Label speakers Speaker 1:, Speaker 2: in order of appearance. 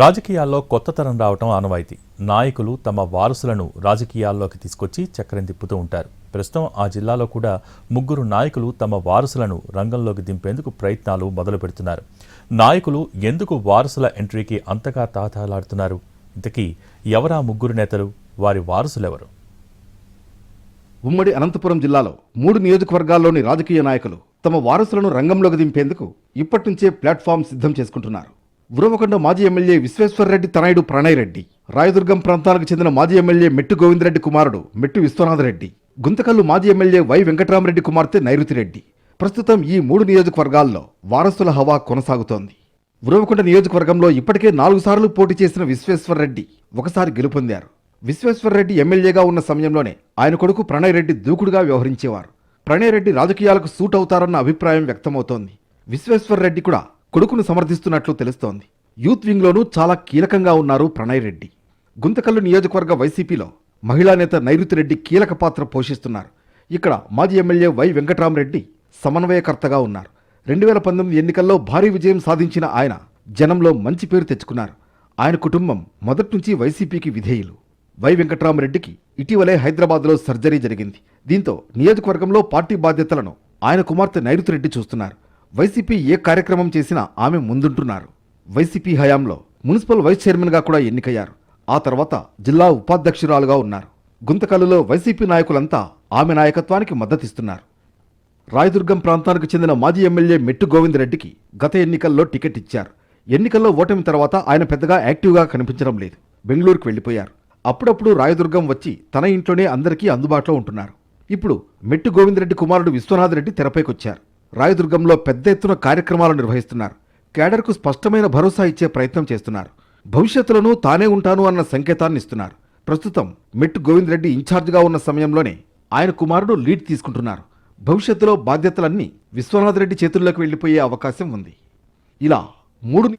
Speaker 1: రాజకీయాల్లో కొత్త తరం రావటం ఆనవాయితీ. నాయకులు తమ వారసులను రాజకీయాల్లోకి తీసుకొచ్చి చక్రం తిప్పుతూ ఉంటారు. ప్రస్తుతం ఆ జిల్లాలో కూడా 3 నాయకులు తమ వారసులను రంగంలోకి దింపేందుకు ప్రయత్నాలు మొదలు పెడుతున్నారు. నాయకులు ఎందుకు వారసుల ఎంట్రీకి అంతగా తాతాలాడుతున్నారు? ఇంతకీ ఎవరా 3 నేతలు? వారి వారసులెవరు?
Speaker 2: ఉమ్మడి అనంతపురం జిల్లాలో 3 నియోజకవర్గాల్లోని రాజకీయ నాయకులు తమ వారసులను రంగంలోకి దింపేందుకు ఇప్పటి నుంచే ప్లాట్ఫామ్ సిద్ధం చేసుకుంటున్నారు. ఉరవకొండ మాజీ ఎమ్మెల్యే విశ్వేశ్వరరెడ్డి తనయుడు ప్రణయ్ రెడ్డి, రాయదుర్గం ప్రాంతానికి చెందిన మాజీ ఎమ్మెల్యే మెట్టు గోవిందరెడ్డి కుమారుడు మెట్టు విశ్వనాథరెడ్డి, గుంతకల్లు మాజీ ఎమ్మెల్యే వై వెంకటరామరెడ్డి కుమార్తె నైరుతిరెడ్డి. ప్రస్తుతం ఈ 3 నియోజకవర్గాల్లో వారసుల హవా కొనసాగుతోంది. ఉరవకొండ నియోజకవర్గంలో ఇప్పటికే 4 సార్లు పోటీ చేసిన విశ్వేశ్వరరెడ్డి ఒకసారి గెలుపొందారు. విశ్వేశ్వరరెడ్డి ఎమ్మెల్యేగా ఉన్న సమయంలోనే ఆయన కొడుకు ప్రణయ్ రెడ్డి దూకుడుగా వ్యవహరించేవారు. ప్రణయ్ రెడ్డి రాజకీయాలకు సూట్ అవుతారన్న అభిప్రాయం వ్యక్తమవుతోంది. విశ్వేశ్వరరెడ్డి కూడా కొడుకును సమర్థిస్తున్నట్లు తెలుస్తోంది. యూత్ వింగ్లోనూ చాలా కీలకంగా ఉన్నారు ప్రణయ్ రెడ్డి. గుంతకల్లు నియోజకవర్గ వైసీపీలో మహిళా నేత నైరుతిరెడ్డి కీలక పాత్ర పోషిస్తున్నారు. ఇక్కడ మాజీ ఎమ్మెల్యే వై వెంకటరామరెడ్డి సమన్వయకర్తగా ఉన్నారు. 2019 ఎన్నికల్లో భారీ విజయం సాధించిన ఆయన జనంలో మంచి పేరు తెచ్చుకున్నారు. ఆయన కుటుంబం మొదటి నుంచి వైసీపీకి విధేయులు. వై వెంకటరామరెడ్డికి ఇటీవలే హైదరాబాద్లో సర్జరీ జరిగింది. దీంతో నియోజకవర్గంలో పార్టీ బాధ్యతలను ఆయన కుమార్తె నైరుతిరెడ్డి చూస్తున్నారు. వైసీపీ ఏ కార్యక్రమం చేసినా ఆమె ముందుంటున్నారు. వైసీపీ హయాంలో మున్సిపల్ వైస్ చైర్మన్గా కూడా ఎన్నికయ్యారు. ఆ తర్వాత జిల్లా ఉపాధ్యక్షురాలుగా ఉన్నారు. గుంతకల్లులో వైసీపీ నాయకులంతా ఆమె నాయకత్వానికి మద్దతిస్తున్నారు. రాయదుర్గం ప్రాంతానికి చెందిన మాజీ ఎమ్మెల్యే మెట్టు గోవిందరెడ్డికి గత ఎన్నికల్లో టికెట్ ఇచ్చారు. ఎన్నికల్లో ఓటమి తర్వాత ఆయన పెద్దగా యాక్టివ్గా కనిపించడం లేదు. బెంగళూరుకు వెళ్లిపోయారు. అప్పుడప్పుడు రాయదుర్గం వచ్చి తన ఇంట్లోనే అందరికీ అందుబాటులో ఉంటున్నారు. ఇప్పుడు మెట్టు గోవిందరెడ్డి కుమారుడు విశ్వనాథరెడ్డి తెరపైకొచ్చారు. రాయదుర్గంలో పెద్ద ఎత్తున కార్యక్రమాలు నిర్వహిస్తున్నారు. కేడర్కు స్పష్టమైన భరోసా ఇచ్చే ప్రయత్నం చేస్తున్నారు. భవిష్యత్తులోనూ తానే ఉంటాను అన్న సంకేతాన్ని ఇస్తున్నారు. ప్రస్తుతం మెట్టు గోవిందరెడ్డి ఇన్ఛార్జిగా ఉన్న సమయంలోనే ఆయన కుమారుడు లీడ్ తీసుకుంటున్నారు. భవిష్యత్తులో బాధ్యతలన్నీ విశ్వనాథరెడ్డి చేతుల్లోకి వెళ్లిపోయే అవకాశం ఉంది. ఇలా 3